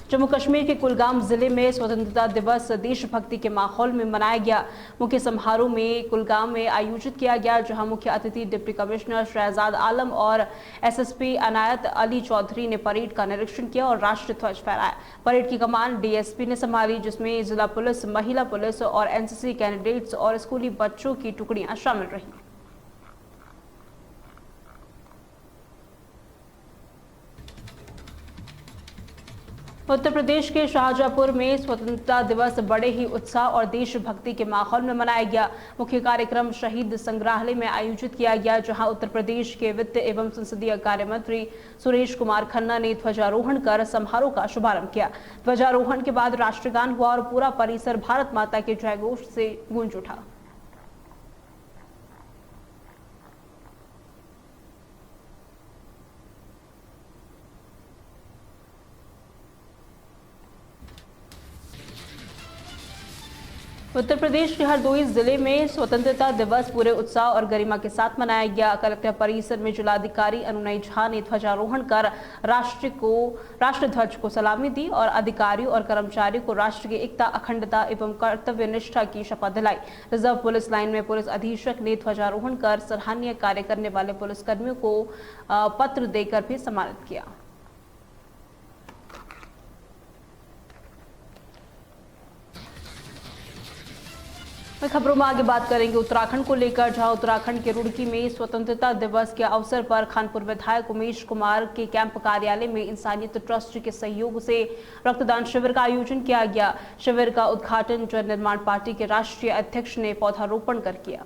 जम्मू कश्मीर के कुलगाम जिले में स्वतंत्रता दिवस देशभक्ति के माहौल में मनाया गया। मुख्य समारोह में कुलगाम में आयोजित किया गया, जहां मुख्य अतिथि डिप्टी कमिश्नर शहजाद आलम और एसएसपी अनायत अली चौधरी ने परेड का निरीक्षण किया और राष्ट्रीय ध्वज फहराया। परेड की कमान डीएसपी ने संभाली, जिसमें जिला पुलिस, महिला पुलिस और एनसीसी कैडेट्स और स्कूली बच्चों की टुकड़ियां शामिल रही। उत्तर प्रदेश के शाहजहांपुर में स्वतंत्रता दिवस बड़े ही उत्साह और देशभक्ति के माहौल में मनाया गया। मुख्य कार्यक्रम शहीद संग्रहालय में आयोजित किया गया, जहां उत्तर प्रदेश के वित्त एवं संसदीय कार्य मंत्री सुरेश कुमार खन्ना ने ध्वजारोहण कर समारोह का शुभारंभ किया। ध्वजारोहण के बाद राष्ट्रगान हुआ और पूरा परिसर भारत माता के जयघोष से गूंज उठा। उत्तर प्रदेश के हरदोई जिले में स्वतंत्रता दिवस पूरे उत्साह और गरिमा के साथ मनाया गया। कलेक्टर परिसर में जिलाधिकारी अनुनय झा ने ध्वजारोहण कर राष्ट्र ध्वज को सलामी दी और अधिकारियों और कर्मचारियों को राष्ट्र की एकता, अखंडता एवं कर्तव्य निष्ठा की शपथ दिलाई। रिजर्व पुलिस लाइन में पुलिस अधीक्षक ने ध्वजारोहण कर सराहनीय कार्य करने वाले पुलिसकर्मियों को पत्र देकर भी सम्मानित किया। खबरों में आगे बात करेंगे उत्तराखंड को लेकर, जहां उत्तराखंड के रुड़की में स्वतंत्रता दिवस के अवसर पर खानपुर विधायक उमेश कुमार के कैंप कार्यालय में इंसानियत ट्रस्ट के सहयोग से रक्तदान शिविर का आयोजन किया गया। शिविर का उद्घाटन जन निर्माण पार्टी के राष्ट्रीय अध्यक्ष ने पौधारोपण कर किया।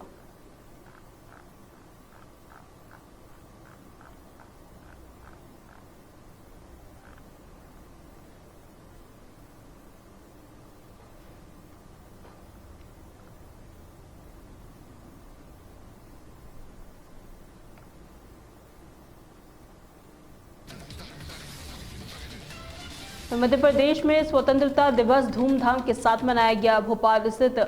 मध्य प्रदेश में स्वतंत्रता दिवस धूमधाम के साथ मनाया गया। भोपाल स्थित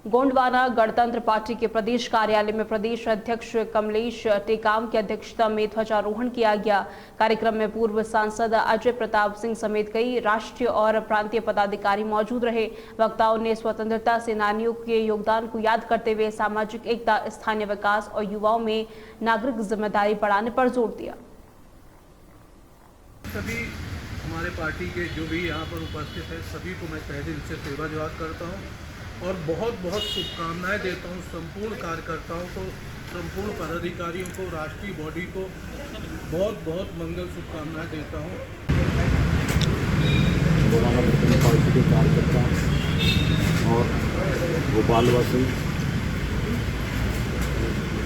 गोंडवाना गणतंत्र पार्टी के प्रदेश कार्यालय में प्रदेश अध्यक्ष कमलेश टेकाम की अध्यक्षता में ध्वजारोहण किया गया। कार्यक्रम में पूर्व सांसद अजय प्रताप सिंह समेत कई राष्ट्रीय और प्रांतीय पदाधिकारी मौजूद रहे। वक्ताओं ने स्वतंत्रता सेनानियों के योगदान को याद करते हुए सामाजिक एकता, स्थानीय विकास और युवाओं में नागरिक जिम्मेदारी बढ़ाने पर जोर दिया। हमारे पार्टी के जो भी यहाँ पर उपस्थित है सभी को मैं तहे दिल से धन्यवाद करता हूँ और बहुत बहुत शुभकामनाएं देता हूँ संपूर्ण कार्यकर्ताओं को, संपूर्ण पदाधिकारियों को, राष्ट्रीय बॉडी को बहुत बहुत मंगल शुभकामनाएं देता हूँ। पार्टी के कार्यकर्ता और भोपालवासी,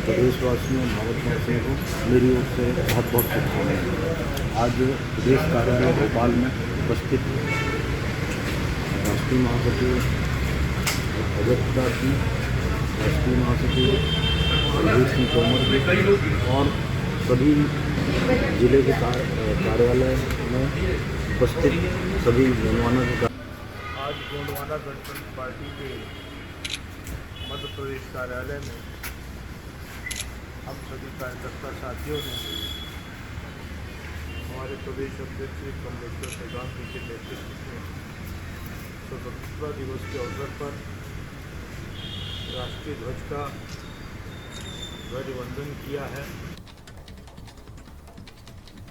प्रदेशवासियों, भारतवासियों को मेरी ओर से बहुत बहुत शुभकामनाएं। आज प्रदेश कार्यालय भोपाल में उपस्थित राष्ट्रीय महासचिव अजय प्रताप सिंह, राष्ट्रीय महासचिव रघुवीर सिंह तोमर और सभी जिले के कार्यालय में उपस्थित सभी गोंडवाना के आज गोंडवाना गणतंत्र पार्टी के मध्य प्रदेश कार्यालय में हम सभी कार्यकर्ता साथियों ने हमारे प्रदेश अध्यक्ष श्री कमलेश टेकाम जी के नेतृत्व में स्वतंत्रता दिवस के अवसर पर राष्ट्रीय ध्वज का ध्वजवंदन किया है।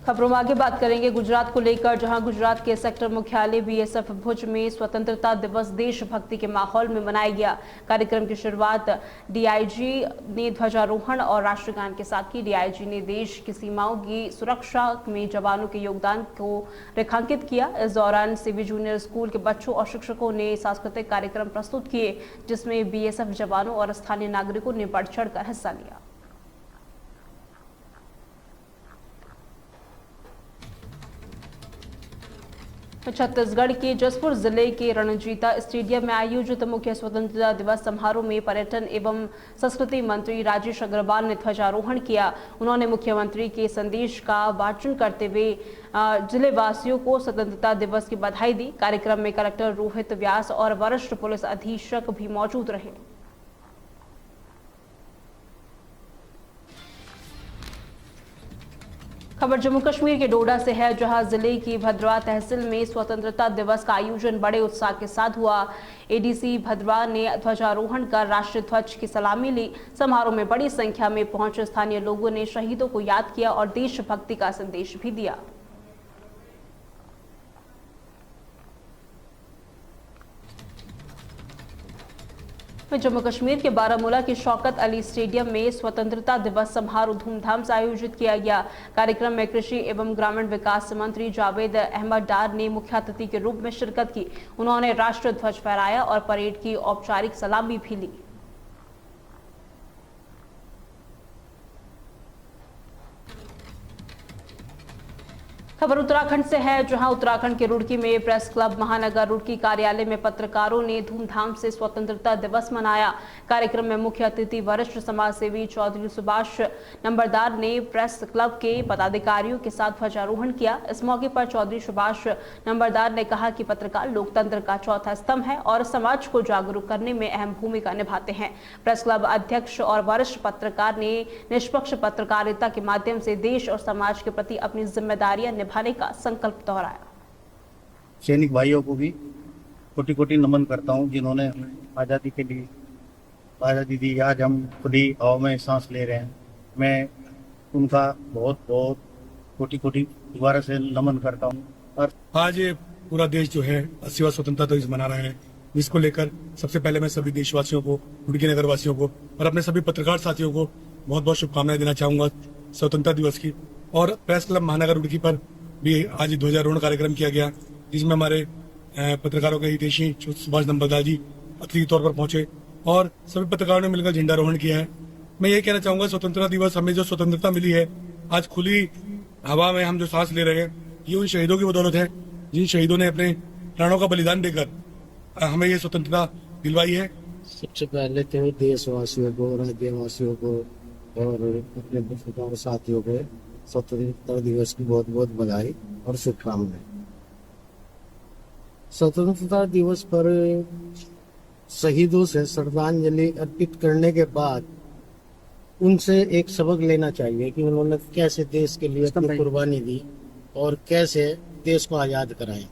खबरों में आगे बात करेंगे गुजरात को लेकर, जहां गुजरात के सेक्टर मुख्यालय बीएसएफ भुज में स्वतंत्रता दिवस देशभक्ति के माहौल में मनाया गया। कार्यक्रम की शुरुआत डीआईजी ने ध्वजारोहण और राष्ट्रगान के साथ की। डीआईजी ने देश की सीमाओं की सुरक्षा में जवानों के योगदान को रेखांकित किया। इस दौरान सीबी जूनियर स्कूल के बच्चों और शिक्षकों ने सांस्कृतिक कार्यक्रम प्रस्तुत किए, जिसमें बीएसएफ जवानों और स्थानीय नागरिकों ने बढ़ चढ़कर हिस्सा लिया। छत्तीसगढ़ के जसपुर जिले के रणजीता स्टेडियम में आयोजित मुख्य स्वतंत्रता दिवस समारोह में पर्यटन एवं संस्कृति मंत्री राजेश अग्रवाल ने ध्वजारोहण किया। उन्होंने मुख्यमंत्री के संदेश का वाचन करते हुए जिले वासियों को स्वतंत्रता दिवस की बधाई दी। कार्यक्रम में कलेक्टर रोहित व्यास और वरिष्ठ पुलिस अधीक्षक भी मौजूद रहे। खबर जम्मू कश्मीर के डोडा से है, जहां जिले की भद्रवा तहसील में स्वतंत्रता दिवस का आयोजन बड़े उत्साह के साथ हुआ। एडीसी भद्रवा ने ध्वजारोहण कर राष्ट्रीय ध्वज की सलामी ली। समारोह में बड़ी संख्या में पहुंचे स्थानीय लोगों ने शहीदों को याद किया और देशभक्ति का संदेश भी दिया। जम्मू कश्मीर के बारामूला के शौकत अली स्टेडियम में स्वतंत्रता दिवस समारोह धूमधाम से आयोजित किया गया। कार्यक्रम में कृषि एवं ग्रामीण विकास मंत्री जावेद अहमद डार ने मुख्य अतिथि के रूप में शिरकत की। उन्होंने राष्ट्रीय ध्वज फहराया और परेड की औपचारिक सलामी भी ली। खबर उत्तराखंड से है, जहां उत्तराखंड के रुड़की में प्रेस क्लब महानगर रुड़की कार्यालय में पत्रकारों ने धूमधाम से स्वतंत्रता दिवस मनाया। कार्यक्रम में मुख्य अतिथि वरिष्ठ समाज सेवी चौधरी सुभाष नंबरदार ने प्रेस क्लब के पदाधिकारियों के साथ ध्वजारोहण किया। इस मौके पर चौधरी सुभाष नंबरदार ने कहा कि पत्रकार लोकतंत्र का चौथा स्तंभ है और समाज को जागरूक करने में अहम भूमिका निभाते हैं। प्रेस क्लब अध्यक्ष और वरिष्ठ पत्रकार ने निष्पक्ष पत्रकारिता के माध्यम से देश और समाज के प्रति अपनी जिम्मेदारियां निभाने का संकल्प दोहराया। सैनिक भाइयों को भी कोटि कोटि नमन करता हूं, जिन्होंने आज़ादी के लिए आज़ादी दी। आज हम खुली हवा में सांस ले रहे हैं। मैं उनका बहुत बहुत कोटि कोटि दोबारा से नमन करता हूं। और आज पूरा देश जो है 80वां स्वतंत्रता दिवस मना रहे हैं, जिसको लेकर सबसे पहले मैं सभी देशवासियों को, रुड़की नगर वासियों को और अपने सभी पत्रकार साथियों को बहुत बहुत शुभकामनाएं देना चाहूंगा स्वतंत्रता दिवस की। और प्रेस क्लब महानगर रुड़की पर भी आज ध्वजारोहण कार्यक्रम किया गया, जिसमें हमारे पत्रकारों के हितैषी सुभाष नंबरदार जी अतिथि तौर पर पहुंचे और सभी पत्रकारों ने मिलकर झंडारोहण किया है। मैं ये कहना चाहूंगा, स्वतंत्रता दिवस हमें जो स्वतंत्रता मिली है, आज खुली हवा में हम जो सांस ले रहे हैं, ये उन शहीदों की बदौलत है, जिन शहीदों ने अपने प्राणों का बलिदान देकर हमें ये स्वतंत्रता दिलवाई है। सबसे पहले तो देशवासियों को, राज्यवासियों को और अपने पत्रकार साथियों को स्वतंत्रता दिवस की बहुत बहुत बधाई और शुभकामनाएं। स्वतंत्रता दिवस पर शहीदों से श्रद्धांजलि अर्पित करने के बाद उनसे एक सबक लेना चाहिए कि उन्होंने कैसे देश के लिए अपनी कुर्बानी दी और कैसे देश को आज़ाद कराया।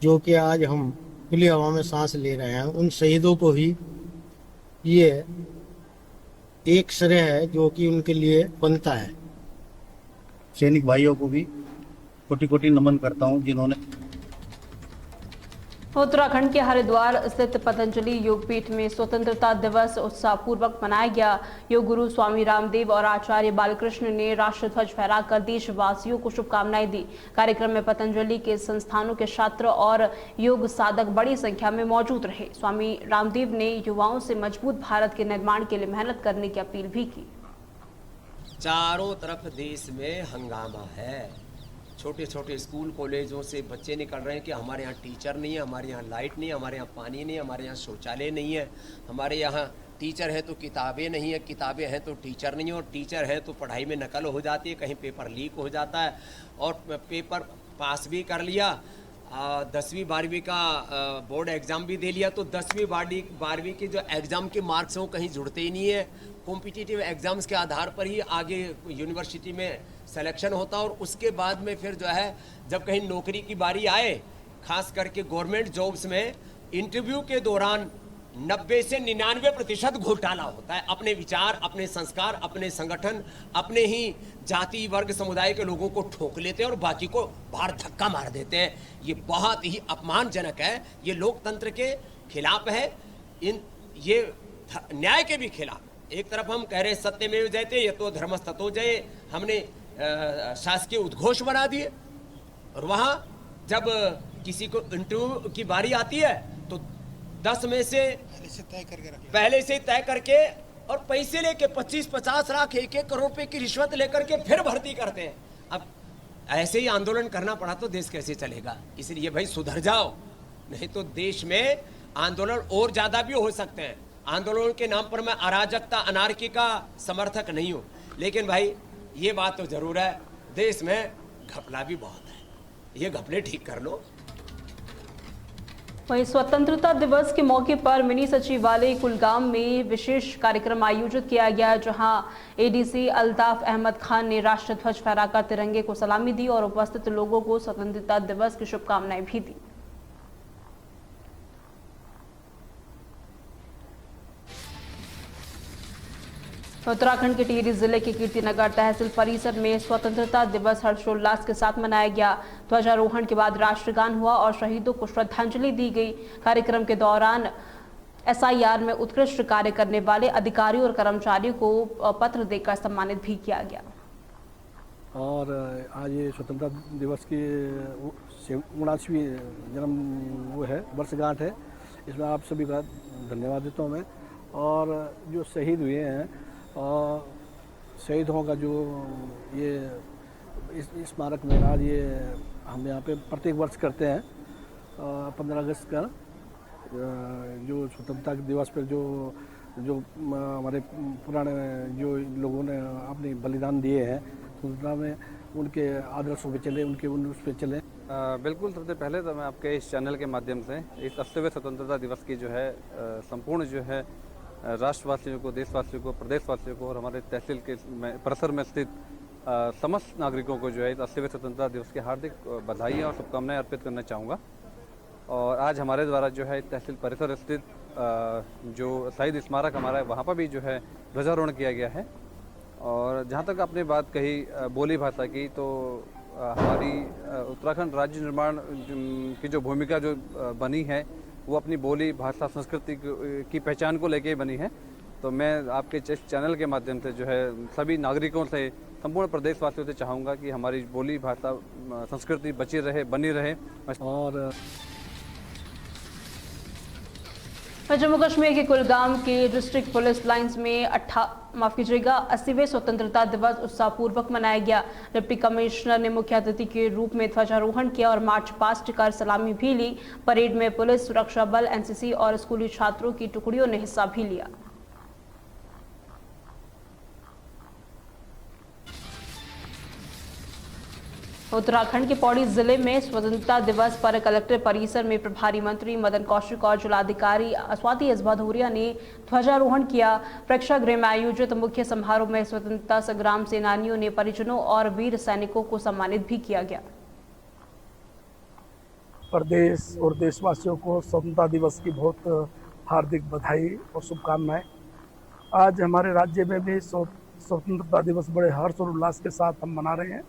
जो कि आज हम खुली हवा में सांस ले रहे हैं, उन शहीदों को भी ये एक श्रेय है जो कि उनके लिए बनता है। सैनिक भाइयों को भी कोटि कोटि नमन करता हूं, जिन्होंने उत्तराखंड के हरिद्वार स्थित पतंजलि योगपीठ में स्वतंत्रता दिवस उत्साहपूर्वक मनाया गया। योग गुरु स्वामी रामदेव और आचार्य बालकृष्ण ने राष्ट्रीय ध्वज फहराकर देशवासियों को शुभकामनाएं दी। कार्यक्रम में पतंजलि के संस्थानों के छात्र और योग साधक बड़ी संख्या में मौजूद रहे। स्वामी रामदेव ने युवाओं से मजबूत भारत के निर्माण के लिए मेहनत करने की अपील भी की। चारों तरफ देश में हंगामा है। छोटे छोटे स्कूल कॉलेजों से बच्चे निकल रहे हैं कि हमारे यहाँ टीचर नहीं है, हमारे यहाँ लाइट नहीं है, हमारे यहाँ पानी नहीं है, हमारे यहाँ शौचालय नहीं है, हमारे यहाँ टीचर है तो किताबें नहीं है, किताबें हैं तो टीचर नहीं है, और टीचर है तो पढ़ाई में नकल हो जाती है, कहीं पेपर लीक हो जाता है। और पेपर पास भी कर लिया, 10वीं 12वीं का बोर्ड एग्ज़ाम भी दे लिया, तो 10वीं 12वीं के जो एग्ज़ाम के मार्क्स हैं वो कहीं जुड़ते ही नहीं है। कॉम्पिटिटिव एग्ज़ाम्स के आधार पर ही आगे यूनिवर्सिटी में सिलेक्शन होता, और उसके बाद में फिर जो है जब कहीं नौकरी की बारी आए, खास करके गवर्नमेंट जॉब्स में इंटरव्यू के दौरान 90 से 99% घोटाला होता है। अपने विचार, अपने संस्कार, अपने संगठन, अपने ही जाति वर्ग समुदाय के लोगों को ठोक लेते हैं और बाकी को बाहर धक्का मार देते हैं। ये बहुत ही अपमानजनक है, ये लोकतंत्र के खिलाफ है, ये न्याय के भी खिलाफ। एक तरफ हम कह रहे हैं सत्यमेव जयते, ये तो धर्मस्ततो जय, हमने शासकीय उद्घोष बना दिए, और वहाँ जब किसी को इंटरव्यू की बारी आती है तो 10 में से पहले से तय करके और पैसे लेके 25-50 लाख 1-1 करोड़ रुपए की रिश्वत लेकर के फिर भर्ती करते हैं। अब ऐसे ही आंदोलन करना पड़ा तो देश कैसे चलेगा? इसलिए भाई सुधर जाओ, नहीं तो देश में आंदोलन और ज्यादा भी हो सकते हैं। आंदोलन के नाम पर मैं अराजकता, अनार्की का समर्थक नहीं हूँ, लेकिन भाई ये बात तो जरूर है, देश में घपला भी बहुत है, ये घपले ठीक कर लो। वहीं स्वतंत्रता दिवस के मौके पर मिनी सचिवालय कुलगाम में विशेष कार्यक्रम आयोजित किया गया, जहां एडीसी अल्ताफ अहमद खान ने राष्ट्र ध्वज फहराकर तिरंगे को सलामी दी और उपस्थित लोगों को स्वतंत्रता दिवस की शुभकामनाएं भी दी। उत्तराखंड के टिहरी जिले के कीर्तिनगर तहसील परिसर में स्वतंत्रता दिवस हर्षोल्लास के साथ मनाया गया। ध्वजारोहण के बाद राष्ट्रगान हुआ और शहीदों को श्रद्धांजलि दी गई। कार्यक्रम के दौरान एसआईआर में उत्कृष्ट कार्य करने वाले अधिकारियों और कर्मचारियों को पत्र देकर सम्मानित भी किया गया। और आज ये स्वतंत्रता दिवस की 79वीं जन्म वो है वर्षगांठ है। इसमें आप सभी का धन्यवाद देता हूँ मैं। और जो शहीद हुए हैं और शहीदों का जो ये इस स्मारक में आज ये हम यहाँ पे प्रत्येक वर्ष करते हैं 15 अगस्त का जो स्वतंत्रता दिवस पर जो हमारे पुराने जो लोगों ने अपने बलिदान दिए हैं स्वतंत्रता में, उनके आदर्शों पे चले, उनके उस पे चले। बिल्कुल, सबसे पहले तो मैं आपके इस चैनल के माध्यम से इस 80वें स्वतंत्रता दिवस की जो है संपूर्ण जो है राष्ट्रवासियों को, देशवासियों को, प्रदेशवासियों को और हमारे तहसील के परिसर में स्थित समस्त नागरिकों को जो है इस 80वें स्वतंत्रता दिवस की हार्दिक बधाई और शुभकामनाएं अर्पित करना चाहूँगा। और आज हमारे द्वारा जो है तहसील परिसर स्थित जो शहीद स्मारक हमारा है वहाँ पर भी जो है ध्वजारोहण किया गया है। और जहाँ तक आपने बात कही बोली भाषा की, तो हमारी उत्तराखंड राज्य निर्माण की जो भूमिका जो बनी है वो अपनी बोली, भाषा, संस्कृति की पहचान को लेके बनी है। तो मैं आपके इस चैनल के माध्यम से जो है सभी नागरिकों से, संपूर्ण प्रदेशवासियों से चाहूँगा कि हमारी बोली, भाषा, संस्कृति बची रहे, बनी रहे। और जम्मू कश्मीर के कुलगाम के डिस्ट्रिक्ट पुलिस लाइंस में 80वें स्वतंत्रता दिवस उत्साहपूर्वक मनाया गया। डिप्टी कमिश्नर ने मुख्य अतिथि के रूप में ध्वजारोहण किया और मार्च पास्ट कर सलामी भी ली। परेड में पुलिस, सुरक्षा बल, एनसीसी और स्कूली छात्रों की टुकड़ियों ने हिस्सा भी लिया। उत्तराखंड के पौड़ी जिले में स्वतंत्रता दिवस पर कलेक्टर परिसर में प्रभारी मंत्री मदन कौशिक और जिलाधिकारी स्वाति एस भदौरिया ने ध्वजारोहण किया। प्रेक्षागृह में आयोजित मुख्य समारोह में स्वतंत्रता संग्राम सेनानियों ने परिजनों और वीर सैनिकों को सम्मानित भी किया गया। प्रदेश और देशवासियों को स्वतंत्रता दिवस की बहुत हार्दिक बधाई और शुभकामनाएं। आज हमारे राज्य में भी स्वतंत्रता दिवस बड़े हर्ष और उल्लास के साथ हम मना रहे हैं।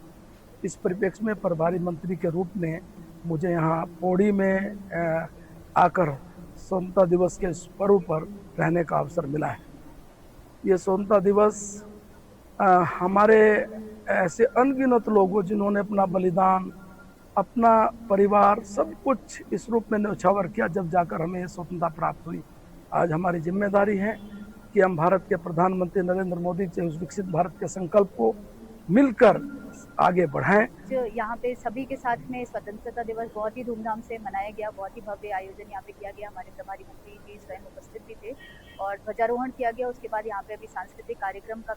इस परिप्रेक्ष्य में प्रभारी मंत्री के रूप में मुझे यहाँ पौड़ी में आकर स्वतंत्रता दिवस के पर्व पर रहने का अवसर मिला है। ये स्वतंत्रता दिवस हमारे ऐसे अनगिनत लोगों जिन्होंने अपना बलिदान, अपना परिवार, सब कुछ इस रूप में न्यौछावर किया, जब जाकर हमें स्वतंत्रता प्राप्त हुई। आज हमारी जिम्मेदारी है कि हम भारत के प्रधानमंत्री नरेंद्र मोदी के उस विकसित भारत के संकल्प को मिलकर आगे बढ़ाएं। जो यहाँ पे सभी के साथ में स्वतंत्रता दिवस बहुत ही धूमधाम से मनाया गया, बहुत ही भव्य आयोजन यहाँ पे किया गया। हमारे प्रभारी मंत्री जी स्वयं उपस्थित भी थे और ध्वजारोहण किया गया। उसके बाद यहाँ पे अभी सांस्कृतिक कार्यक्रम का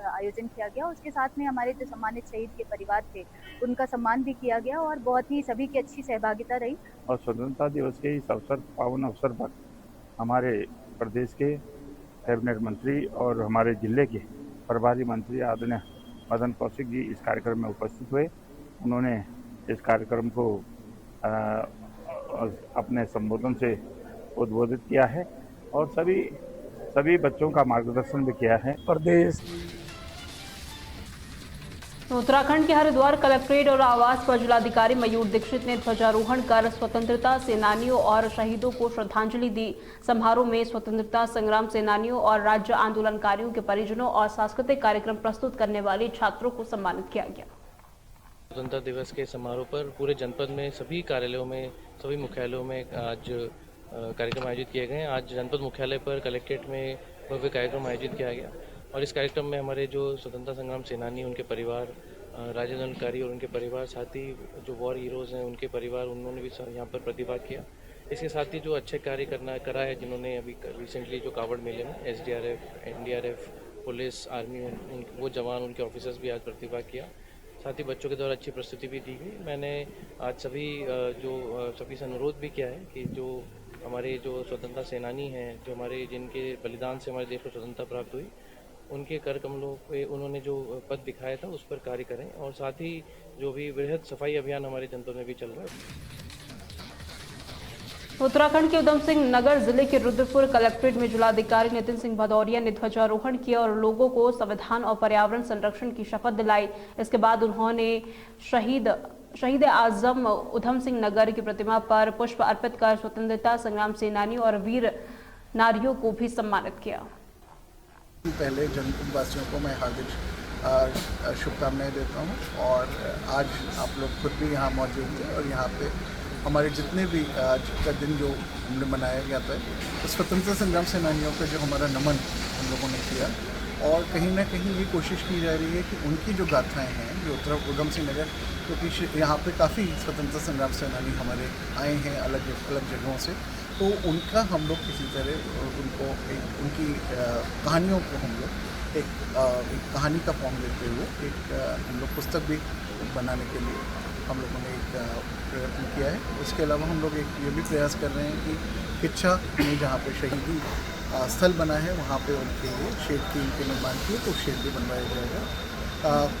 आयोजन किया गया। उसके साथ में हमारे जो सम्मानित शहीद के परिवार थे उनका सम्मान भी किया गया और बहुत ही सभी की अच्छी सहभागिता रही। और स्वतंत्रता दिवस के इस अवसर, पावन अवसर पर हमारे प्रदेश के कैबिनेट मंत्री और हमारे जिले के प्रभारी मंत्री आदरणीय मदन कौशिक जी इस कार्यक्रम में उपस्थित हुए। उन्होंने इस कार्यक्रम को अपने संबोधन से उद्बोधित किया है और सभी बच्चों का मार्गदर्शन भी किया है। प्रदेश उत्तराखंड के हरिद्वार कलेक्ट्रेट और आवास पर जिलाधिकारी मयूर दीक्षित ने ध्वजारोहण कर स्वतंत्रता सेनानियों और शहीदों को श्रद्धांजलि दी। समारोह में स्वतंत्रता संग्राम सेनानियों और राज्य आंदोलनकारियों के परिजनों और सांस्कृतिक कार्यक्रम प्रस्तुत करने वाले छात्रों को सम्मानित किया गया। स्वतंत्रता दिवस के समारोह पर पूरे जनपद में सभी कार्यालयों में, सभी मुख्यालयों में आज कार्यक्रम आयोजित किए गए। आज जनपद मुख्यालय पर कलेक्ट्रेट में भव्य कार्यक्रम आयोजित किया गया और इस कार्यक्रम में हमारे जो स्वतंत्रता संग्राम सेनानी, उनके परिवार, राज्य आंदोलनकारी और उनके परिवार, साथ ही जो वॉर हीरोज़ हैं उनके परिवार, उन्होंने भी यहाँ पर प्रतिभाग किया। इसके साथ ही जो अच्छे कार्य करा है, जिन्होंने अभी रिसेंटली जो कावड़ मेले में SDRF, NDRF, पुलिस, आर्मी, वो जवान, उनके ऑफिसर्स भी आज प्रतिभाग किया। साथ ही बच्चों के द्वारा अच्छी प्रस्तुति भी दी गई। मैंने आज सभी से अनुरोध भी किया है कि जो हमारे जो स्वतंत्रता सेनानी हैं, जो हमारे जिनके बलिदान से हमारे देश को स्वतंत्रता प्राप्त हुई, उनके कर कमलों पे उन्होंने जो पद दिखाया था उस पर कार्य करें, और साथ ही जो भी वृहद सफाई अभियान हमारे जनपद में भी चल रहा है। उत्तराखंड के उधम सिंह नगर जिले के रुद्रपुर कलेक्ट्रेट में जिलाधिकारी नितिन सिंह भदौरिया ने ध्वजारोहण किया और लोगों को संविधान और पर्यावरण संरक्षण की शपथ दिलाई। इसके बाद उन्होंने शहीद आजम उधम सिंह नगर की प्रतिमा पर पुष्प अर्पित कर स्वतंत्रता संग्राम सेनानी और वीर नारियों को भी सम्मानित किया। पहले जनपद वासियों को मैं हार्दिक शुभकामनाएं देता हूं, और आज आप लोग खुद भी यहाँ मौजूद थे और यहाँ पे हमारे जितने भी आज का दिन जो हमने मनाया गया था, तो स्वतंत्रता संग्राम सेनानियों का जो हमारा नमन हम लोगों ने किया, और कहीं ना कहीं ये कोशिश की जा रही है कि उनकी जो गाथाएं हैं, जो उधम सिंह नगर, क्योंकि यहाँ पे काफ़ी स्वतंत्रता संग्राम सेनानी हमारे आए हैं अलग अलग जगहों से, तो उनका हम लोग किसी तरह उनको उनकी कहानियों को हम लोग एक कहानी का फॉर्म देते हुए हम लोग पुस्तक भी बनाने के लिए हम लोगों ने एक प्रयत्न किया है। उसके अलावा हम लोग ये भी प्रयास कर रहे हैं कि किच्छा में जहाँ पे शहीदी स्थल बना है वहाँ पे उनके लिए शेड की उनके निर्माण की तो शेड भी बनवाया जाएगा।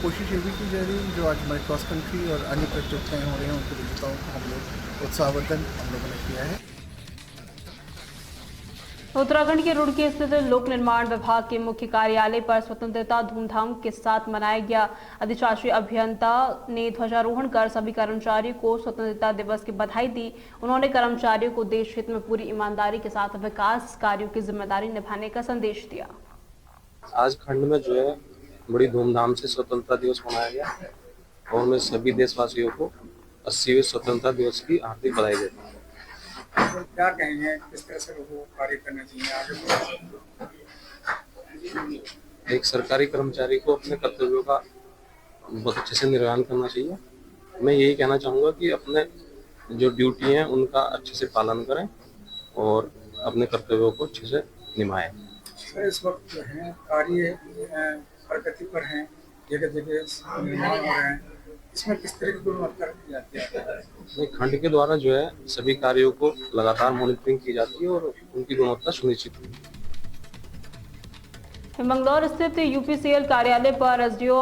कोशिश ये भी की जा रही है जो आज हमारे क्रॉस कंट्री और अन्य प्रतियोगिताएँ हो रही हैं उनके विजेताओं को हम लोग उत्साहवर्धन हम लोगों ने किया है। उत्तराखंड के रुड़की स्थित लोक निर्माण विभाग के मुख्य कार्यालय पर स्वतंत्रता धूमधाम के साथ मनाया गया। अधिशासी अभियंता ने ध्वजारोहण कर सभी कर्मचारियों को स्वतंत्रता दिवस की बधाई दी। उन्होंने कर्मचारियों को देश हित में पूरी ईमानदारी के साथ विकास कार्यों की जिम्मेदारी निभाने का संदेश दिया। आज खंड में जो है बड़ी धूमधाम से स्वतंत्रता दिवस मनाया गया और मैं सभी देशवासियों को 80वें स्वतंत्रता दिवस की हार्दिक बधाई देता हूँ। तो क्या कहेंगे, किस तरह से लोगों को कार्य करना चाहिए आगे? एक सरकारी कर्मचारी को अपने कर्तव्यों का बहुत अच्छे से निर्वहन करना चाहिए। मैं यही कहना चाहूँगा कि अपने जो ड्यूटी हैं उनका अच्छे से पालन करें और अपने कर्तव्यों को अच्छे से निभाएं। सर, इस वक्त जो है कार्य प्रगति पर हैं, जगह जगह निर्माण हो रहे हैं, इसमें किस तरह की गुणवत्ता रखी जाती है? खंड के द्वारा जो है सभी कार्यों को लगातार मॉनिटरिंग की जाती है और उनकी गुणवत्ता सुनिश्चित की जाती है। मंगलौर स्थित यूपीसीएल कार्यालय पर एसडीओ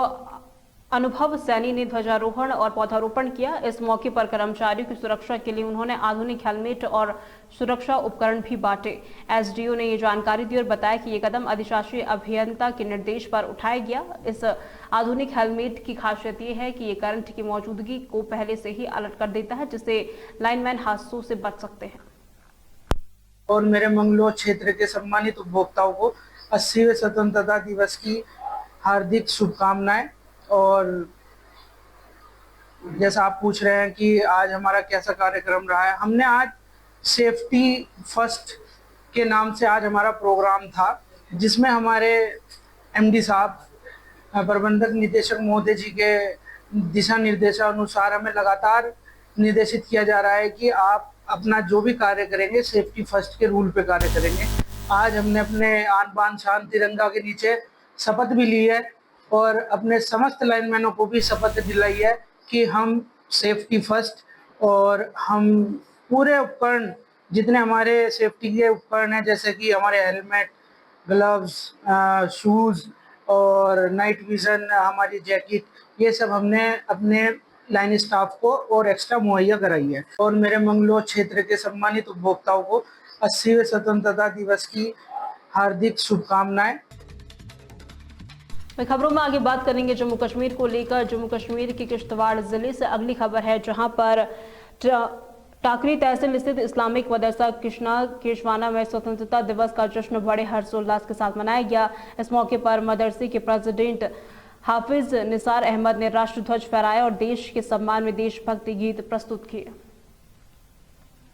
अनुभव सैनी ने ध्वजारोहण और पौधारोपण किया। इस मौके पर कर्मचारियों की सुरक्षा के लिए उन्होंने आधुनिक हेलमेट और सुरक्षा उपकरण भी बांटे। एसडीओ ने ये जानकारी दी और बताया कि ये कदम अधिशासी अभियंता के निर्देश पर उठाया गया। इस आधुनिक हेलमेट की खासियत ये है कि ये करंट की मौजूदगी को पहले से ही अलर्ट कर देता है, जिससे लाइनमैन हादसों से बच सकते हैं। और मेरे मंगलौर क्षेत्र के सम्मानित उपभोक्ताओं को 80वें स्वतंत्रता दिवस की हार्दिक शुभकामनाएं। और जैसा आप पूछ रहे हैं कि आज हमारा कैसा कार्यक्रम रहा है, हमने आज सेफ्टी फर्स्ट के नाम से आज हमारा प्रोग्राम था, जिसमें हमारे एमडी साहब प्रबंधक निदेशक महोदय जी के दिशा निर्देशानुसार हमें लगातार निर्देशित किया जा रहा है कि आप अपना जो भी कार्य करेंगे सेफ्टी फर्स्ट के रूल पे कार्य करेंगे। आज हमने अपने आन बान शान तिरंगा के नीचे शपथ भी ली है और अपने समस्त लाइनमैनों को भी शपथ दिलाई है कि हम सेफ्टी फर्स्ट और हम पूरे उपकरण जितने हमारे सेफ्टी के उपकरण हैं, जैसे कि हमारे हेलमेट, ग्लव्स, शूज़ और नाइट विजन, हमारी जैकेट, ये सब हमने अपने लाइन स्टाफ को और एक्स्ट्रा मुहैया कराई है। और मेरे मंगलौर क्षेत्र के सम्मानित उपभोक्ताओं को 80वें स्वतंत्रता दिवस की हार्दिक शुभकामनाएं। खबरों में आगे बात करेंगे जम्मू कश्मीर को लेकर। जम्मू कश्मीर के किश्तवाड़ जिले से अगली खबर है, जहां पर टाकरी तहसील स्थित इस्लामिक मदरसा कृष्णा केशवाना में स्वतंत्रता दिवस का जश्न बड़े हर्षोल्लास के साथ मनाया गया। इस मौके पर मदरसे के प्रेसिडेंट हाफिज निसार अहमद ने राष्ट्र ध्वज फहराया और देश के सम्मान में देशभक्ति गीत प्रस्तुत किए।